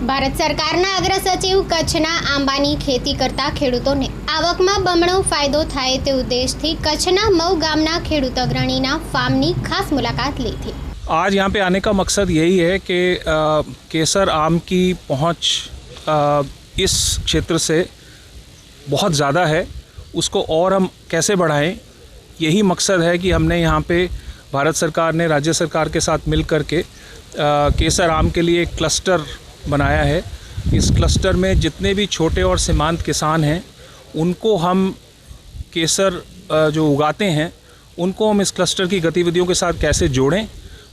ભારત સરકારના અગ્ર સચિવ કચ્છના આંબાની ખેતી કરતા ખેડૂતોને આવકમાં બમણો ફાયદો થાય તે ઉદ્દેશથી કચ્છના મઉ ગામના ખેડૂત અગ્રણીના ફાર્મની ખાસ મુલાકાત ली थी। आज यहाँ पे आने का मकसद यही है कि केसर आम की पहुँच इस क्षेत्र से बहुत ज़्यादा है, उसको और हम कैसे बढ़ाएं, यही मकसद है कि हमने यहाँ पे भारत सरकार ने राज्य सरकार के साथ मिल कर के केसर आम के लिए एक क्लस्टर बनाया है। इस क्लस्टर में जितने भी छोटे और सीमांत किसान हैं उनको हम केसर जो उगाते हैं उनको हम इस क्लस्टर की गतिविधियों के साथ कैसे जोड़ें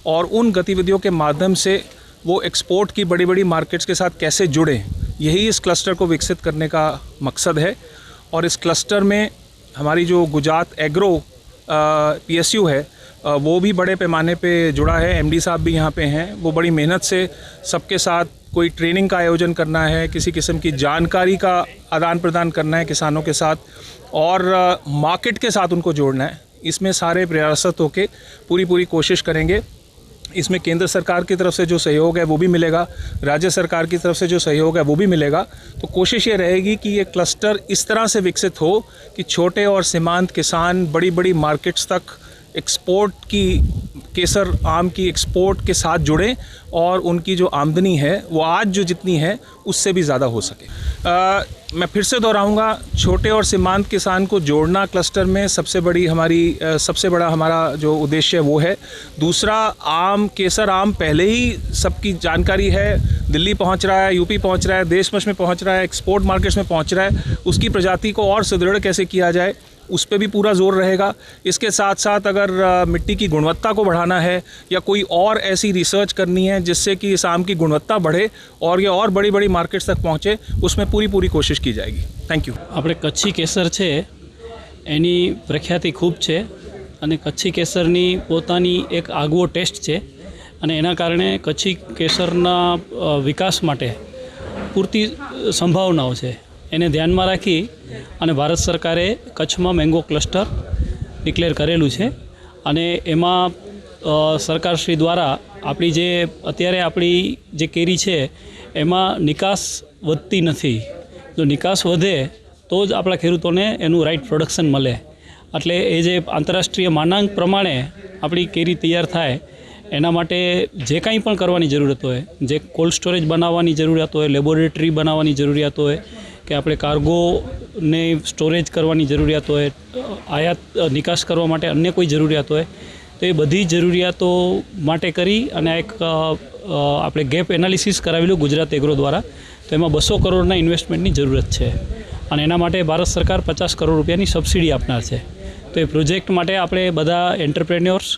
और उन गतिविधियों के माध्यम से वो एक्सपोर्ट की बड़ी बड़ी मार्केट्स के साथ कैसे जुड़ें, यही इस क्लस्टर को विकसित करने का मकसद है। और इस क्लस्टर में हमारी जो गुजरात एग्रो PSU है वो भी बड़े पैमाने पे जुड़ा है। MD साहब भी यहाँ पे हैं। वो बड़ी मेहनत से सबके साथ कोई ट्रेनिंग का आयोजन करना है, किसी किस्म की जानकारी का आदान प्रदान करना है किसानों के साथ और मार्केट के साथ उनको जोड़ना है। इसमें सारे प्रयासरत होकर पूरी कोशिश करेंगे। इसमें केंद्र सरकार की तरफ से जो सहयोग है वो भी मिलेगा, राज्य सरकार की तरफ से जो सहयोग है वो भी मिलेगा। तो कोशिश ये रहेगी कि ये क्लस्टर इस तरह से विकसित हो कि छोटे और सीमांत किसान बड़ी बड़ी मार्केट्स तक एक्सपोर्ट की केसर आम की एक्सपोर्ट के साथ जुड़ें और उनकी जो आमदनी है वो आज जो जितनी है उससे भी ज़्यादा हो सके। मैं फिर से दोहराऊंगा, छोटे और सीमांत किसान को जोड़ना क्लस्टर में सबसे बड़ा हमारा जो उद्देश्य है वो है। दूसरा, आम केसर आम पहले ही सबकी जानकारी है, दिल्ली पहुंच रहा है, यूपी पहुंच रहा है, देश में पहुंच रहा है, एक्सपोर्ट मार्केट्स में पहुंच रहा है। उसकी प्रजाति को और सुदृढ़ कैसे किया जाए उस पर भी पूरा जोर रहेगा। इसके साथ साथ अगर मिट्टी की गुणवत्ता को बढ़ाना है या कोई और ऐसी रिसर्च करनी है जिससे कि इस आम की गुणवत्ता बढ़े और ये और बड़ी बड़ी मार्केट्स तक पहुँचे, उसमें पूरी कोशिश की जाएगी। Thank you. આપણે કચ્છી કેસર છે એની પ્રખ્યાતિ ખૂબ છે અને કચ્છી કેસરની પોતાની એક આગવો ટેસ્ટ છે અને એના કારણે કચ્છી કેસરના વિકાસ માટે પૂરતી સંભાવનાઓ છે। એને ધ્યાનમાં રાખી અને ભારત સરકારે કચ્છમાં મેંગો ક્લસ્ટર ડિક્લેર કરેલું છે અને એમાં સરકારશ્રી દ્વારા આપણી જે અત્યારે આપણી જે કેરી છે એમાં નિકાસ વધતી નથી। જો નિકાસ વધે તો જ આપણા ખેડૂતોને એનું રાઈટ પ્રોડક્શન મળે। એટલે એ જે આંતરરાષ્ટ્રીય માનાંક પ્રમાણે આપણી કેરી તૈયાર થાય એના માટે જે કાંઈ પણ કરવાની જરૂરત હોય, જે કોલ્ડ સ્ટોરેજ બનાવવાની જરૂરિયાત હોય, લેબોરેટરી બનાવવાની જરૂરિયાત હોય કે આપણે કાર્ગોને સ્ટોરેજ કરવાની જરૂરિયાત હોય, આયાત નિકાસ કરવા માટે અન્ય કોઈ જરૂરિયાત હોય, તો એ બધી જરૂરિયાતો માટે કરી અને એક આપણે ગેપ એનાલિસિસ કરાવેલું ગુજરાત એગ્રો દ્વારા। તો એમાં 200 કરોડના ઇન્વેસ્ટમેન્ટની જરૂરત છે અને એના માટે ભારત સરકાર 50 કરોડ રૂપિયાની સબસિડી આપનાર છે। તો એ પ્રોજેક્ટ માટે આપણે બધા એન્ટરપ્રેન્યોર્સ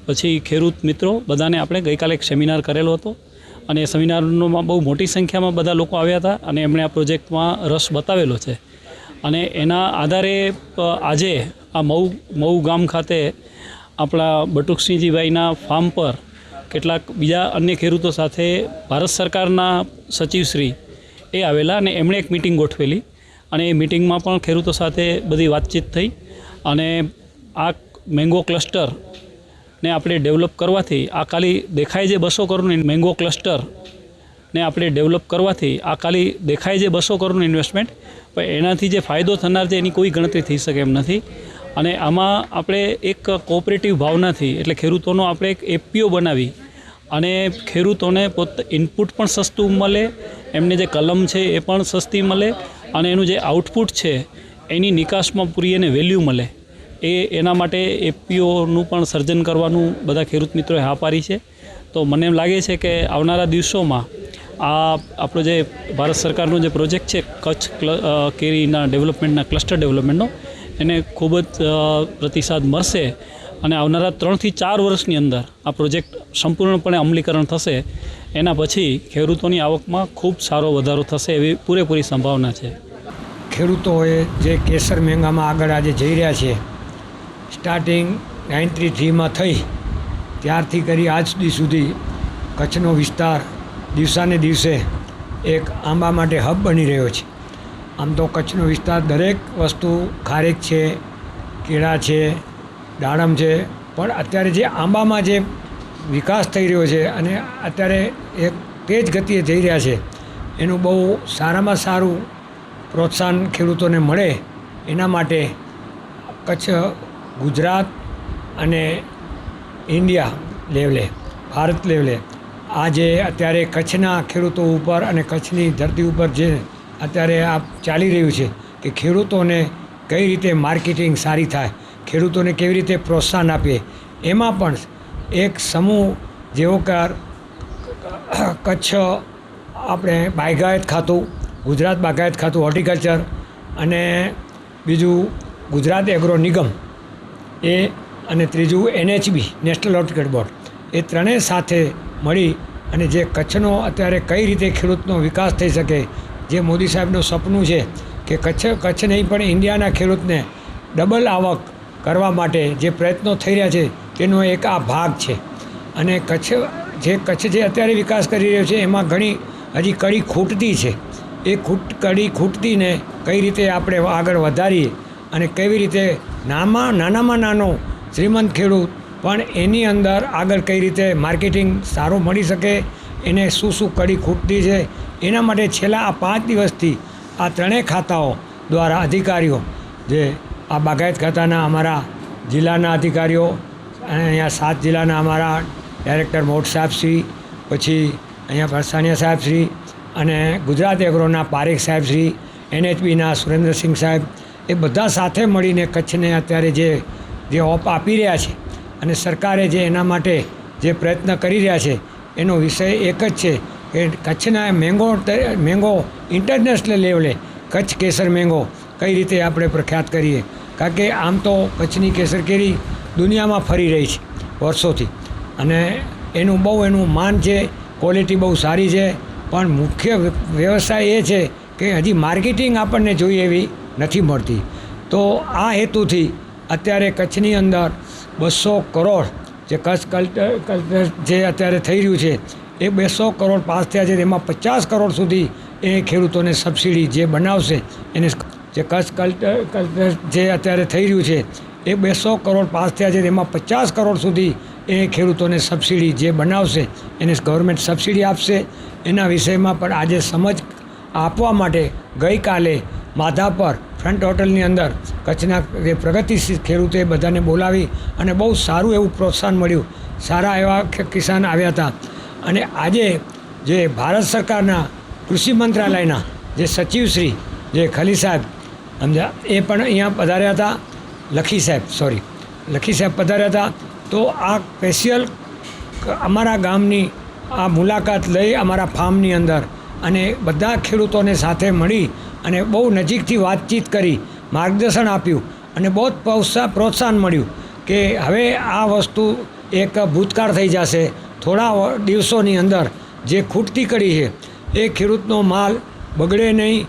પછી ખેડૂત મિત્રો બધાને આપણે ગઈકાલે એક સેમિનાર કરેલો હતો અને એ સેમિનારમાં બહુ મોટી સંખ્યામાં બધા લોકો આવ્યા હતા અને એમણે આ પ્રોજેક્ટમાં રસ બતાવેલો છે અને એના આધારે આજે આ મઉ ગામ ખાતે આપણા બટુકસિંહજીભાઈના ફાર્મ પર કેટલાક બીજા અન્ય ખેડૂતો સાથે ભારત સરકારના સચિવશ્રી એ આવેલા અને એમણે એક મિટિંગ ગોઠવેલી અને એ મિટિંગમાં પણ ખેડૂતો સાથે બધી વાતચીત થઈ અને આ મેંગો ક્લસ્ટર ને આપણે ડેવલપ કરવાથી આ ખાલી દેખાય જે 200 કરોડનું મેંગો ક્લસ્ટર ને આપણે ડેવલપ કરવાથી આ ખાલી દેખાય જે 200 કરોડનું ઇન્વેસ્ટમેન્ટ, પણ એનાથી જે ફાયદો થનાર છે એની કોઈ ગણતરી થઈ શકે એમ નથી। અને આમાં આપણે એક કોઓપરેટિવ ભાવનાથી એટલે ખેડૂતોનો આપણે એક FPO બનાવી અને ખેડૂતોને પોતે ઇનપુટ પણ સસ્તું મળે, એમને જે કલમ છે એ પણ સસ્તી મળે અને એનું જે આઉટપુટ છે એની નિકાસમાં પૂરી એને વેલ્યુ મળે। એના માટે FPOનું પણ સર્જન કરવાનું બધા ખેડૂત મિત્રોએ હા પાડી છે। તો મને એમ લાગે છે કે આવનારા દિવસોમાં આ આપણો જે ભારત સરકારનો જે પ્રોજેક્ટ છે કચ્છ કેરીના ડેવલપમેન્ટના ક્લસ્ટર ડેવલપમેન્ટનો એને ખૂબ જ પ્રતિસાદ મળશે અને આવનારા 3 થી 4 વર્ષની અંદર આ પ્રોજેક્ટ સંપૂર્ણપણે અમલીકરણ થશે। એના પછી ખેડૂતોની આવકમાં ખૂબ સારો વધારો થશે એવી પૂરેપૂરી સંભાવના છે। ખેડૂતોએ જે કેસર મેંગામાં આગળ આજે જઈ રહ્યા છે, સ્ટાર્ટિંગ 93માં થઈ ત્યારથી કરી આજ સુધી કચ્છનો વિસ્તાર દિવસાને દિવસે એક આંબા માટે હબ બની રહ્યો છે। આમ તો કચ્છનો વિસ્તાર દરેક વસ્તુ ખારેક છે, કેળા છે, દાડમ છે, પણ અત્યારે જે આંબામાં જે વિકાસ થઈ રહ્યો છે અને અત્યારે એક તેજ ગતિએ જઈ રહ્યા છે એનું બહુ સારામાં સારું પ્રોત્સાહન ખેડૂતોને મળે એના માટે કચ્છ, ગુજરાત અને ઇન્ડિયા લેવલે, ભારત લેવલે આ જે અત્યારે કચ્છના ખેડૂતો ઉપર અને કચ્છની ધરતી ઉપર જે અત્યારે આ ચાલી રહ્યું છે કે ખેડૂતોને કઈ રીતે માર્કેટિંગ સારી થાય, ખેડૂતોને કેવી રીતે પ્રોત્સાહન આપીએ, એમાં પણ એક સમૂહ જેવો કે કચ્છ આપણે બાગાયત ખાતું, ગુજરાત બાગાયત ખાતું હોર્ટિકલ્ચર અને બીજું ગુજરાત એગ્રો નિગમ એ અને ત્રીજું NHB નેશનલ હોર્ટિકલ્ચર બોર્ડ, એ ત્રણેય સાથે મળી અને જે કચ્છનો અત્યારે કઈ રીતે ખેડૂતનો વિકાસ થઈ શકે, જે મોદી સાહેબનું સપનું છે કે કચ્છ નહીં પણ ઇન્ડિયાના ખેડૂતને ડબલ આવક કરવા માટે જે પ્રયત્નો થઈ રહ્યા છે તેનો એક આ ભાગ છે. અને કચ્છ જે અત્યારે વિકાસ કરી રહ્યો છે એમાં ઘણી હજી કડી ખૂટતી છે. એ કડી ખૂટતીને કઈ રીતે આપણે આગળ વધારીએ અને કેવી રીતે નાનામાં નાનો શ્રીમંત ખેડૂત પણ એની અંદર આગળ કઈ રીતે માર્કેટિંગ સારું મળી શકે, એને શું કડી ખૂટતી છે, એના માટે છેલ્લા આ 5 દિવસથી આ ત્રણેય ખાતાઓ દ્વારા અધિકારીઓ, જે આ બાગાયત ખાતાના અમારા જિલ્લાના અધિકારીઓ અને અહીંયા 7 જિલ્લાના અમારા ડાયરેક્ટર મોટ સાહેબશ્રી, પછી અહીંયા પરસાણીયા સાહેબશ્રી અને ગુજરાત એગ્રોના પારેખ સાહેબશ્રી, NHBના સુરેન્દ્રસિંહ સાહેબ, એ બધા સાથે મળીને કચ્છને અત્યારે જે ઓપ આપી રહ્યા છે અને સરકારે જે એના માટે જે પ્રયત્ન કરી રહ્યા છે એનો વિષય એક જ છે કે કચ્છના મેંગો ઇન્ટરનેશનલ લેવલે કચ્છ કેસર મેંગો કઈ રીતે આપણે પ્રખ્યાત કરીએ. કારણ કે આમ તો કચ્છની કેસર કેરી દુનિયામાં ફરી રહી છે વર્ષોથી અને એનું માન છે, ક્વોલિટી બહુ સારી છે, પણ મુખ્ય વ્યવસાય એ છે કે હજી માર્કેટિંગ આપણને જોઈએ એવી નથી મળતી. તો આ હેતુથી અત્યારે કચ્છની અંદર 200 કરોડ જે કચ્છ કલ્ચર જે અત્યારે થઈ રહ્યું છે એ 200 કરોડ પાસ થયા છે, એમાં 50 કરોડ સુધી એ ખેડૂતોને સબસિડી જે બનાવશે એને, જે કચ્છ કલ્ચર જે અત્યારે થઈ રહ્યું છે એ 200 કરોડ પાસ થયા છે, એમાં 50 કરોડ સુધી એ ખેડૂતોને સબસિડી જે બનાવશે એને ગવર્મેન્ટ સબસિડી આપશે. એના વિષયમાં પણ આજે સમજ આપવા માટે ગઈકાલે માધાપર ફ્રન્ટ હોટલની અંદર કચ્છના જે પ્રગતિશીલ ખેડૂતોએ બધાને બોલાવી અને બહુ સારું એવું પ્રોત્સાહન મળ્યું, સારા એવા કિસાન આવ્યા હતા. અને આજે જે ભારત સરકારના કૃષિ મંત્રાલયના જે સચિવશ્રી જે ખલી સાહેબ સમજ્યા, એ પણ અહીંયા પધાર્યા હતા, લખી સાહેબ પધાર્યા હતા. તો આ સ્પેશિયલ અમારા ગામની આ મુલાકાત લઈ અમારા ફાર્મની અંદર અને બધા ખેડૂતોને સાથે મળી અને બહુ નજીકથી વાતચીત કરી, માર્ગદર્શન આપ્યું અને બહુ પ્રોત્સાહન મળ્યું કે હવે આ વસ્તુ એક ભૂતકાળ થઈ જશે. થોડા દિવસોની અંદર જે ખૂટતી કડી છે એ ખેડૂતનો માલ બગડે નહીં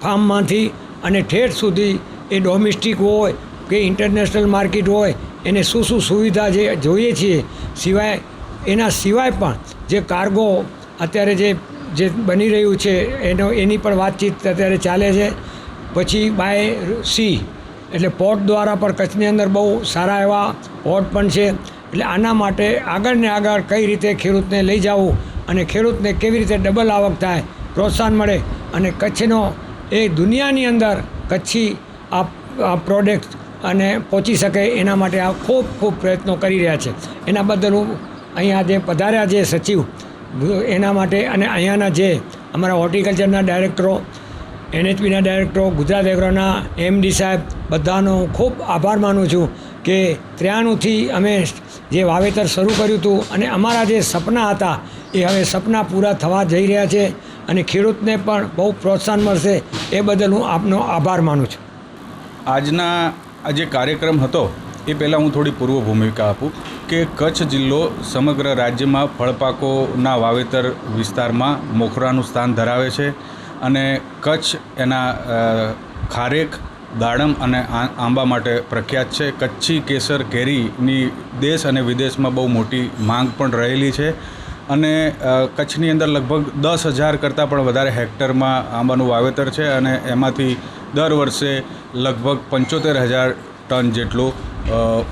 ફાર્મમાંથી અને ઠેઠ સુધી એ ડોમેસ્ટિક હોય કે ઇન્ટરનેશનલ માર્કેટ હોય એને શું સુવિધા જે જોઈએ છીએ, એના સિવાય પણ જે કાર્ગો અત્યારે જે બની રહ્યું છે એની પણ વાતચીત અત્યારે ચાલે છે. પછી બાય સી એટલે પોર્ટ દ્વારા પણ કચ્છની અંદર બહુ સારા એવા પોર્ટ પણ છે. એટલે આના માટે આગળ ને આગળ કઈ રીતે ખેડૂતને લઈ જવું અને ખેડૂતને કેવી રીતે ડબલ આવક થાય, પ્રોત્સાહન મળે અને કચ્છનો એ દુનિયાની અંદર કચ્છી આ પ્રોડક્ટ અને પહોંચી શકે એના માટે આ ખૂબ પ્રયત્નો કરી રહ્યા છે. એના બદલ હું અહીંયા જે પધાર્યા જે સચિવ એના માટે અને અહીંયાના જે અમારા હોર્ટિકલ્ચરના ડાયરેક્ટરો, NHBના ડાયરેક્ટરો, ગુજરાત એગ્રોના MD સાહેબ, બધાનો ખૂબ આભાર માનું છું કે 93થી અમે જે વાવેતર શરૂ કર્યું હતું અને અમારા જે સપના હતા એ હવે સપના પૂરા થવા જઈ રહ્યા છે અને ખેડૂતને પણ બહુ પ્રોત્સાહન મળશે. એ બદલ હું આપનો આભાર માનું છું. આજના આ જે કાર્યક્રમ હતો એ પહેલાં હું થોડી પૂર્વ ભૂમિકા આપું કે કચ્છ જિલ્લો સમગ્ર રાજ્યમાં ફળપાકોના વાવેતર વિસ્તારમાં મોખરાનું સ્થાન ધરાવે છે અને કચ્છ એના ખારેક, દાડમ અને આંબા માટે પ્રખ્યાત છે. કચ્છી કેસર કેરીની દેશ અને વિદેશમાં બહુ મોટી માંગ પણ રહેલી છે અને કચ્છની અંદર લગભગ 10,000 કરતાં પણ વધારે હેક્ટરમાં આંબાનું વાવેતર છે અને એમાંથી દર વર્ષે લગભગ 75,000 ટન જેટલું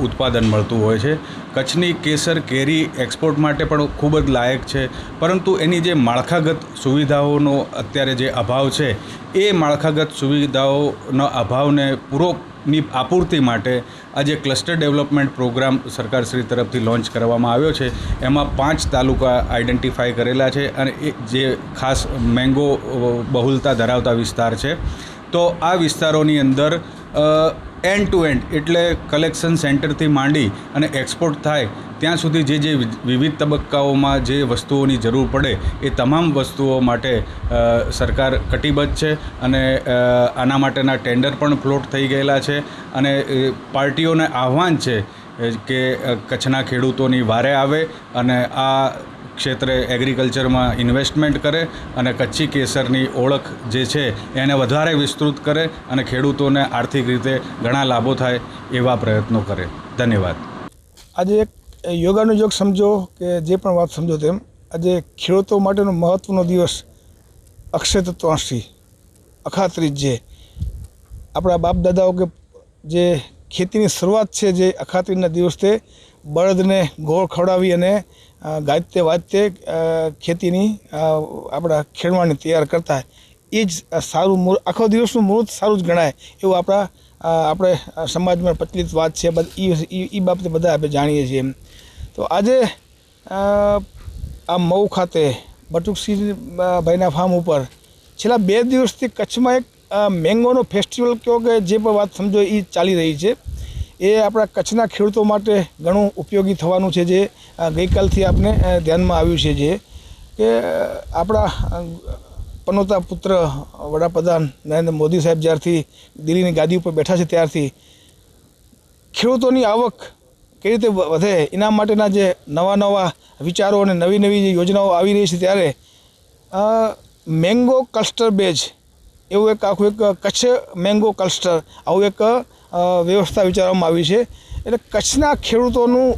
ઉત્પાદન મળતું હોય છે. કચ્છની કેસર કેરી એક્સપોર્ટ માટે પણ ખૂબ જ લાયક છે, પરંતુ એની જે માળખાગત સુવિધાઓનો અત્યારે જે અભાવ છે, એ માળખાગત સુવિધાઓના અભાવને પૂરોની આપૂર્તિ માટે આજે ક્લસ્ટર ડેવલપમેન્ટ પ્રોગ્રામ સરકારશ્રી તરફથી લોન્ચ કરવામાં આવ્યો છે. એમાં 5 તાલુકા આઈડેન્ટિફાઈ કરેલા છે અને એ જે ખાસ મેંગો બહુલતા ધરાવતા વિસ્તાર છે. તો આ વિસ્તારોની અંદર એન્ડ ટુ એન્ડ એટલે કલેક્શન સેન્ટરથી માંડી અને એક્સપોર્ટ થાય ત્યાં સુધી જે વિવિધ તબક્કાઓમાં જે વસ્તુઓની જરૂર પડે એ તમામ વસ્તુઓ માટે સરકાર કટિબદ્ધ છે અને આના માટેના ટેન્ડર પણ ફ્લોટ થઈ ગયેલા છે. અને પાર્ટીઓને આહ્વાન છે કે કચ્છના ખેડૂતોની વારે આવે અને આ ક્ષેત્રે એગ્રીકલ્ચરમાં ઇન્વેસ્ટમેન્ટ કરે અને કચ્છી કેસરની ઓળખ જે છે એને વધારે વિસ્તૃત કરે અને ખેડૂતોને આર્થિક રીતે ઘણા લાભો થાય એવા પ્રયત્નો કરે. ધન્યવાદ. આજે એક યોગાનુયોગ સમજો કે જે પણ વાત સમજો તેમ આજે ખેડૂતો માટેનો મહત્ત્વનો દિવસ અક્ષય તત્વાંશી અખાત્રીજ જે આપણા બાપ દાદાઓ કે જે ખેતીની શરૂઆત છે જે અખાત્રીજના દિવસે બળદને ગોળ ખવડાવી અને ગાજતે વાજતે ખેતીની આપણા ખેડવાની તૈયાર કરતા એ જ સારું આખો દિવસનું મુહૂર્ત સારું જ ગણાય એવું આપણે સમાજમાં પ્રચલિત વાત છે. એ બાબતે બધા આપણે જાણીએ છીએ. તો આજે આ મઉ ખાતે બટુકસિંહ ભાઈના ફાર્મ ઉપર છેલ્લા 2 દિવસથી કચ્છમાં એક મેંગોનો ફેસ્ટિવલ કહો કે જે પણ વાત સમજો એ ચાલી રહી છે. એ આપણા કચ્છના ખેડૂતો માટે ઘણું ઉપયોગી થવાનું છે. જે ગઈકાલથી આપણે ધ્યાનમાં આવ્યું છે જે કે આપણા પનોતા પુત્ર વડાપ્રધાન નરેન્દ્ર મોદી સાહેબ જ્યારથી દિલ્હીની ગાદી ઉપર બેઠા છે ત્યારથી ખેડૂતોની આવક કઈ રીતે વધે એના માટેના જે નવા વિચારો અને નવી જે યોજનાઓ આવી રહી છે ત્યારે મેંગો ક્લસ્ટર બેઝ એવું એક આખું એક કચ્છ મેંગો ક્લસ્ટર આવું એક વ્યવસ્થા વિચારવામાં આવી છે. એટલે કચ્છના ખેડૂતોનું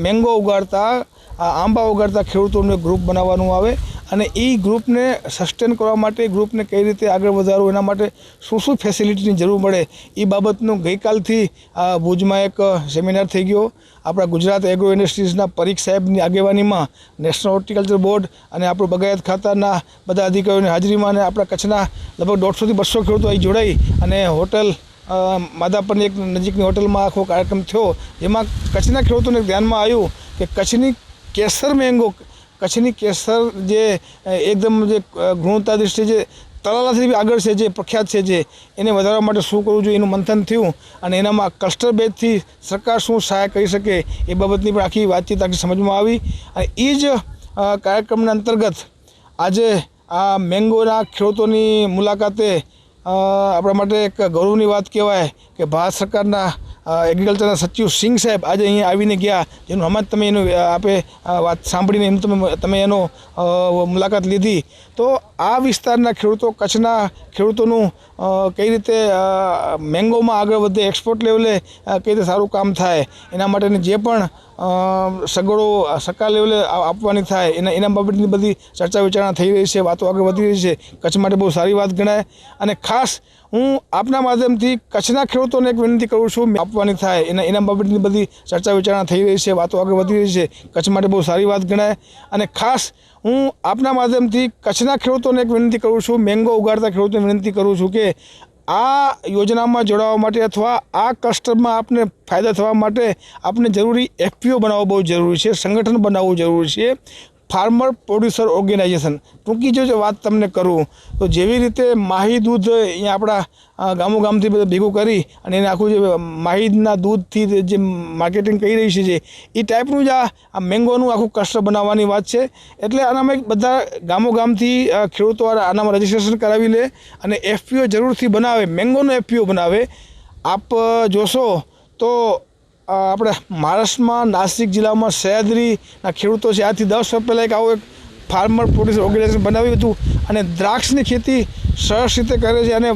મેંગો ઉગાડતા આંબા ઉગાડતા ખેડૂતોનું એક ગ્રુપ બનાવવાનું આવે અને એ ગ્રુપને સસ્ટેન કરવા માટે ગ્રુપને કઈ રીતે આગળ વધારવું એના માટે શું ફેસિલિટીની જરૂર પડે એ બાબતનું ગઈકાલથી ભુજમાં એક સેમિનાર થઈ ગયો. આપણા ગુજરાત એગ્રો ઇન્ડસ્ટ્રીઝના પરીખ સાહેબની આગેવાનીમાં નેશનલ હોર્ટિકલ્ચર બોર્ડ અને આપણું બગાયત ખાતાના બધા અધિકારીઓની હાજરીમાં અને આપણા કચ્છના લગભગ 150 થી 200 ખેડૂતો અહીં જોડાઈ અને હોટલ માધાપરની એક નજીકની હોટલમાં આખો કાર્યક્રમ થયો. જેમાં કચ્છના ખેડૂતોને ધ્યાનમાં આવ્યું કે કચ્છની કેસર મેંગો કચ્છની કેસર જે એકદમ જે ગુણવત્તા દૃષ્ટિએ જે તલાલાથી બી આગળ છે જે પ્રખ્યાત છે જે એને વધારવા માટે શું કરવું જોઈએ એનું મંથન થયું અને એનામાં ક્લસ્ટર બેઝથી સરકાર શું સહાય કરી શકે એ બાબતની પણ આખી વાતચીત આખી સમજમાં આવી. અને એ જ કાર્યક્રમના અંતર્ગત આજે આ મેંગોના ખેડૂતોની મુલાકાતે આપણા માટે એક ગૌરવની વાત કહેવાય કે ભારત સરકારના એગ્રીકલ્ચરના સચિવ સિંઘ સાહેબ આજે અહીંયા આવીને ગયા, જેનું હમણાં તમે એનું આપે વાત સાંભળીને એમ તમે એનો મુલાકાત લીધી. તો આ વિસ્તારના ખેડૂતો કચ્છના ખેડૂતોનું કઈ રીતે મેંગોમાં આગળ વધે, એક્સપોર્ટ લેવલે કઈ રીતે સારું કામ થાય એના માટેની જે પણ સગવડો સરકાર લેવલે આપવાની થાય એના બાબતની બધી ચર્ચા વિચારણા થઈ રહી છે, વાતો આગળ વધી રહી છે. કચ્છ માટે બહુ સારી વાત ગણાય. અને ખાસ હું આપના માધ્યમથી કચ્છના ખેડૂતોને એક વિનંતી કરું છું, આપવાની થાય એના બાબતની બધી ચર્ચા વિચારણા થઈ રહી છે, વાતો આગળ વધી રહી છે. કચ્છ માટે બહુ સારી વાત ગણાય. અને ખાસ હું આપના માધ્યમથી કચ્છના ખેડૂતોને એક વિનંતી કરું છું, મેંગો ઉગાડતા ખેડૂતોને વિનંતી કરું છું કે આ યોજનામાં જોડાવા માટે અથવા આ ક્લસ્ટરમાં આપને ફાયદા થવા માટે આપને જરૂરી એફપીઓ બનાવવો બહુ જરૂરી છે, સંગઠન બનાવવું જરૂરી છે, ફાર્મર પ્રોડ્યુસર ઓર્ગેનાઇઝેશન. ટૂંકી જો વાત તમને કરું તો જેવી રીતે માહી દૂધ અહીંયા આપણા ગામથી બધા ભેગું કરી અને એને આખું જે માહીના દૂધથી જે માર્કેટિંગ કરી રહી છે જે એ ટાઈપનું જ આ મેંગોનું આખું ક્લસ્ટર બનાવવાની વાત છે. એટલે આનામાં બધા ગામોગામથી ખેડૂતો આનામાં રજિસ્ટ્રેશન કરાવી લે અને એફપીઓ જરૂરથી બનાવે, મેંગોનો એફપીઓ બનાવે. આપ જોશો તો આપણે મહારાષ્ટ્રમાં નાસિક જિલ્લામાં સહ્યાદ્રીના ખેડૂતો છે, આજથી 10 વર્ષ પહેલાં એક આવું એક ફાર્મર પ્રોડ્યુસર ઓર્ગેનાઇઝેશન બનાવ્યું હતું અને દ્રાક્ષની ખેતી સરસ રીતે કરે છે. અને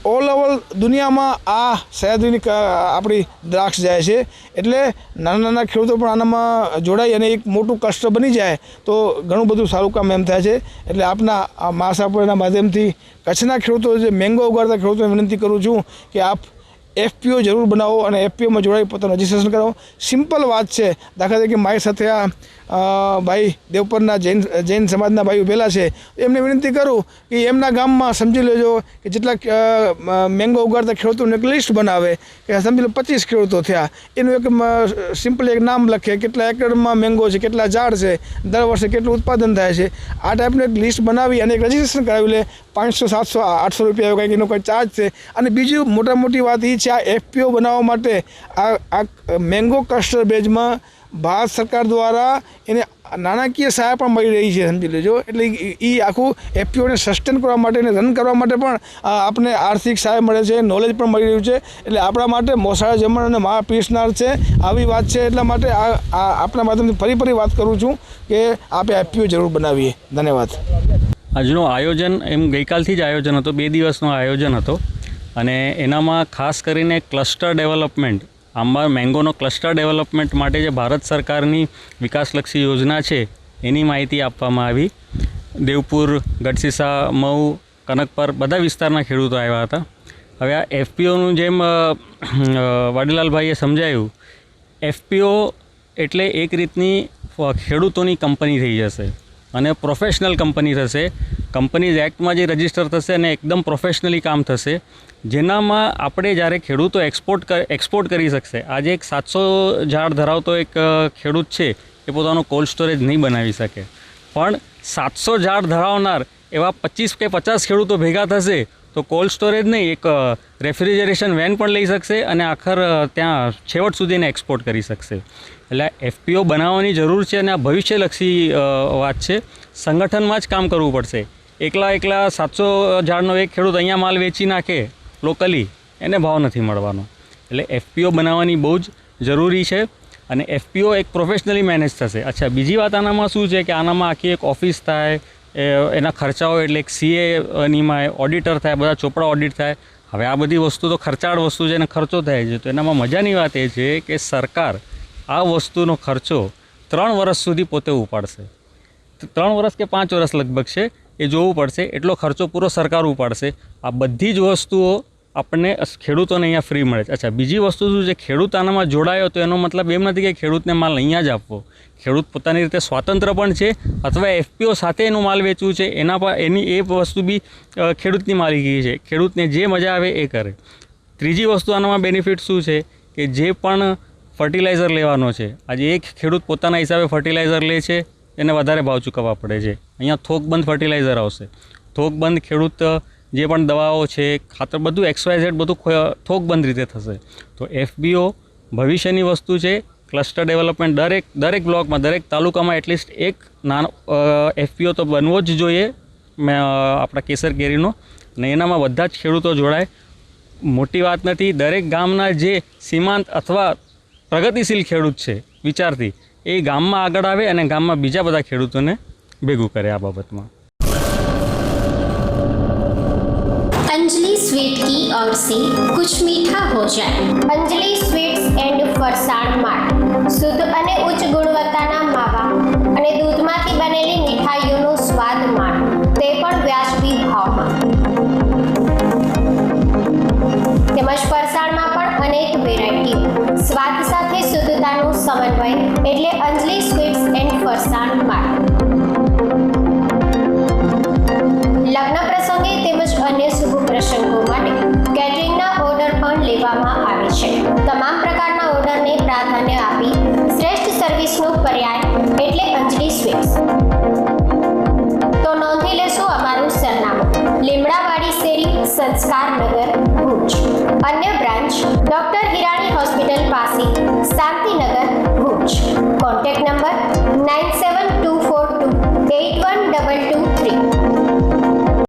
ઓલ ઓવર દુનિયામાં આ સહ્યાદ્રીની આપણી દ્રાક્ષ જાય છે. એટલે નાના ખેડૂતો પણ આનામાં જોડાઈ અને એક મોટું ક્લસ્ટર બની જાય તો ઘણું બધું સારું કામ એમ થાય છે. એટલે આપના મહાસાગરના માધ્યમથી કચ્છના ખેડૂતો જે મેંગો ઉગાડતા ખેડૂતોને વિનંતી કરું છું કે આપ એફપીઓ જરૂર બનાવો અને એફપીઓમાં જોડાઈ પોતાનું રજિસ્ટ્રેશન કરાવો. સિમ્પલ વાત છે. દાખલા તરીકે મારી સાથે આ ભાઈ દેવપરના જૈન સમાજના ભાઈ ઉભેલા છે. એમને વિનંતી કરું કે એમના ગામમાં સમજી લેજો કે જેટલા મેંગો ઉગાડતા ખેડૂતોનું એક લિસ્ટ બનાવે કે સમજી લો 25 ખેડૂતો થયા, એનું એક સિમ્પલી એક નામ લખે, કેટલા એકરમાં મેંગો છે, કેટલા ઝાડ છે, દર વર્ષે કેટલું ઉત્પાદન થાય છે. આ ટાઈપનું એક લિસ્ટ બનાવી અને એક રજિસ્ટ્રેશન કરાવી લે. 500, 700, 800 રૂપિયા કંઈક એનો કોઈ ચાર્જ છે. અને બીજું મોટી વાત એ છે, આ એફપીઓ બનાવવા માટે આ મેંગો ક્લસ્ટર બેઝમાં ભારત સરકાર દ્વારા એને નાણાકીય સહાય પણ મળી રહી છે, સમજી લેજો. એટલે એ આખું એફપીઓને સસ્ટેન કરવા માટે અને રન કરવા માટે પણ આપણે આર્થિક સહાય મળે છે, નોલેજ પણ મળી રહ્યું છે. એટલે આપણા માટે મોસાળા જમણ અને મહા પીરસનાર છે, આવી વાત છે. એટલા માટે આપણા માધ્યમથી ફરી વાત કરું છું કે આપણે એફપીઓ જરૂર બનાવીએ. ધન્યવાદ. આજનું આયોજન ગઈકાલથી જ આયોજન હતું, 2 દિવસનું આયોજન હતો અને એનામાં ખાસ કરીને ક્લસ્ટર ડેવલપમેન્ટ, આંબા મેંગોનો ક્લસ્ટર ડેવલપમેન્ટ માટે જે ભારત સરકારની વિકાસલક્ષી યોજના છે એની માહિતી આપવામાં આવી. દેવપુર, ગઢસીસા, મઉ, કનકપર બધા વિસ્તારના ખેડૂતો આવ્યા હતા. હવે આ એફપીઓનું જેમ વાડીલાલભાઈએ સમજાયું, એફપીઓ એટલે એક રીતની ખેડૂતોની કંપની થઈ જશે અને પ્રોફેશનલ કંપની થશે. કંપનીઝ એક્ટમાં જે રજિસ્ટર થશે અને એકદમ પ્રોફેશનલી કામ થશે, જેનામાં આપણે જ્યારે ખેડૂતો એક્સપોર્ટ કરી શકશે. આજે એક 700 ઝાડ ધરાવતો એક ખેડૂત છે એ પોતાનું કોલ્ડ સ્ટોરેજ નહીં બનાવી શકે, પણ 700 ઝાડ ધરાવનાર એવા 25 કે 50 ખેડૂતો ભેગા થશે તો કોલ્ડ સ્ટોરેજ નહીં, એક રેફ્રિજરેશન વેન પણ લઈ શકશે અને આખર ત્યાં છેવટ સુધીને એક્સપોર્ટ કરી શકશે. એટલે એફપીઓ બનાવવાની જરૂર છે અને આ ભવિષ્યલક્ષી વાત છે. સંગઠનમાં જ કામ કરવું પડશે. એકલા 700 ઝાડનો એક ખેડૂત અહીંયા માલ વેચી નાખે લોકલી, એને ભાવ નથી મળવાનો. એટલે એફપીઓ બનાવવાની બહુ જ જરૂરી છે અને એફપીઓ એક પ્રોફેશનલી મેનેજ થશે. અચ્છા, બીજી વાત આનામાં શું છે કે આનામાં આખી એક ઓફિસ થાય, એના ખર્ચાઓ એટલે એક સીએ નીમાય, ઓડિટર થાય, બધા ચોપડા ઓડિટ થાય. હવે આ બધી વસ્તુ તો ખર્ચાળ વસ્તુ છે અને ખર્ચો થાય છે. તો એનામાં મજાની વાત એ છે કે સરકાર આ વસ્તુનો ખર્ચો 3 વર્ષ સુધી પોતે ઉપાડશે. 3 વર્ષ કે 5 વર્ષ લગભગ છે, એ જોવું પડશે. એટલો ખર્ચો પૂરો સરકાર ઉપાડશે. આ બધી જ વસ્તુઓ આપણને ખેડૂતોને અહીંયા ફ્રી મળે છે. અચ્છા, બીજી વસ્તુ શું છે, ખેડૂત આનામાં જોડાયો તો એનો મતલબ એમ નથી કે ખેડૂતને માલ અહીંયા જ આપવો. ખેડૂત પોતાની રીતે સ્વાતંત્ર્ય પણ છે, અથવા એફપીઓ સાથે એનું માલ વેચવું છે એની એ વસ્તુ બી ખેડૂતની માલિકી છે. ખેડૂતને જે મજા આવે એ કરે. ત્રીજી વસ્તુ આનામાં બેનિફિટ શું છે કે જે પણ ફર્ટિલાઇઝર લેવાનો છે, આજે એક ખેડૂત પોતાના હિસાબે ફર્ટિલાઇઝર લે છે, એને વધારે ભાવ ચૂકવવા પડે છે. અહીંયા થોકબંધ ફર્ટિલાઇઝર આવશે. થોકબંધ ખેડૂત જે પણ દવાઓ છે, ખાતર, બધું XYZ બધું થોકબંધ રીતે થશે. તો એફપીઓ ભવિષ્યની વસ્તુ છે. ક્લસ્ટર ડેવલપમેન્ટ દરેક બ્લોકમાં, દરેક તાલુકામાં એટલીસ્ટ એક નાનો એફપીઓ તો બનવો જ જોઈએ આપણા કેસર કેરીનો, અને એનામાં બધા જ ખેડૂતો જોડાય. મોટી વાત નથી. દરેક ગામના જે સીમાંત અથવા પ્રગતિશીલ ખેડૂત છે વિચારથી, એ ગામમાં આગળ આવે અને ગામમાં બીજા બધા ખેડૂતોને ભેગું કરે આ બાબતમાં. अंजलि स्वीट की ओर से कुछ मीठा हो जाए. Anjali sweets and farsan mart शुद्ध અને ઉચ્ચ ગુણવત્તાના માવા અને દૂધમાંથી બનેલી મીઠાઈઓનો સ્વાદ માણો, તે પણ વ્યાજબી ભાવમાં. તેમજ ફરસાણમાં પણ અનેક વેરાયટીઓ. સ્વાદ સાથે શુદ્ધતાનો સમન્વય એટલે અંજલિ સ્વીટ્સ એન્ડ ફરસાણ માર્ટ. લગ્ન પ્રસંગે તેમજ અન્ય શુભ પ્રસંગો માટે કેટરિંગના ઓર્ડર પણ લેવામાં આવે છે. તમામ પ્રકારના ઓર્ડરને પ્રાધાન્ય આપી શ્રેષ્ઠ સર્વિસનો પર્યાય એટલે અંજલિ સ્વીટ્સ. તો નોંધી લેશો અમારું સરનામું: લીમડાવાડી શેરી, સંસ્કારનગર, ભુજ. અન્ય બ્રાન્ચ ડોક્ટર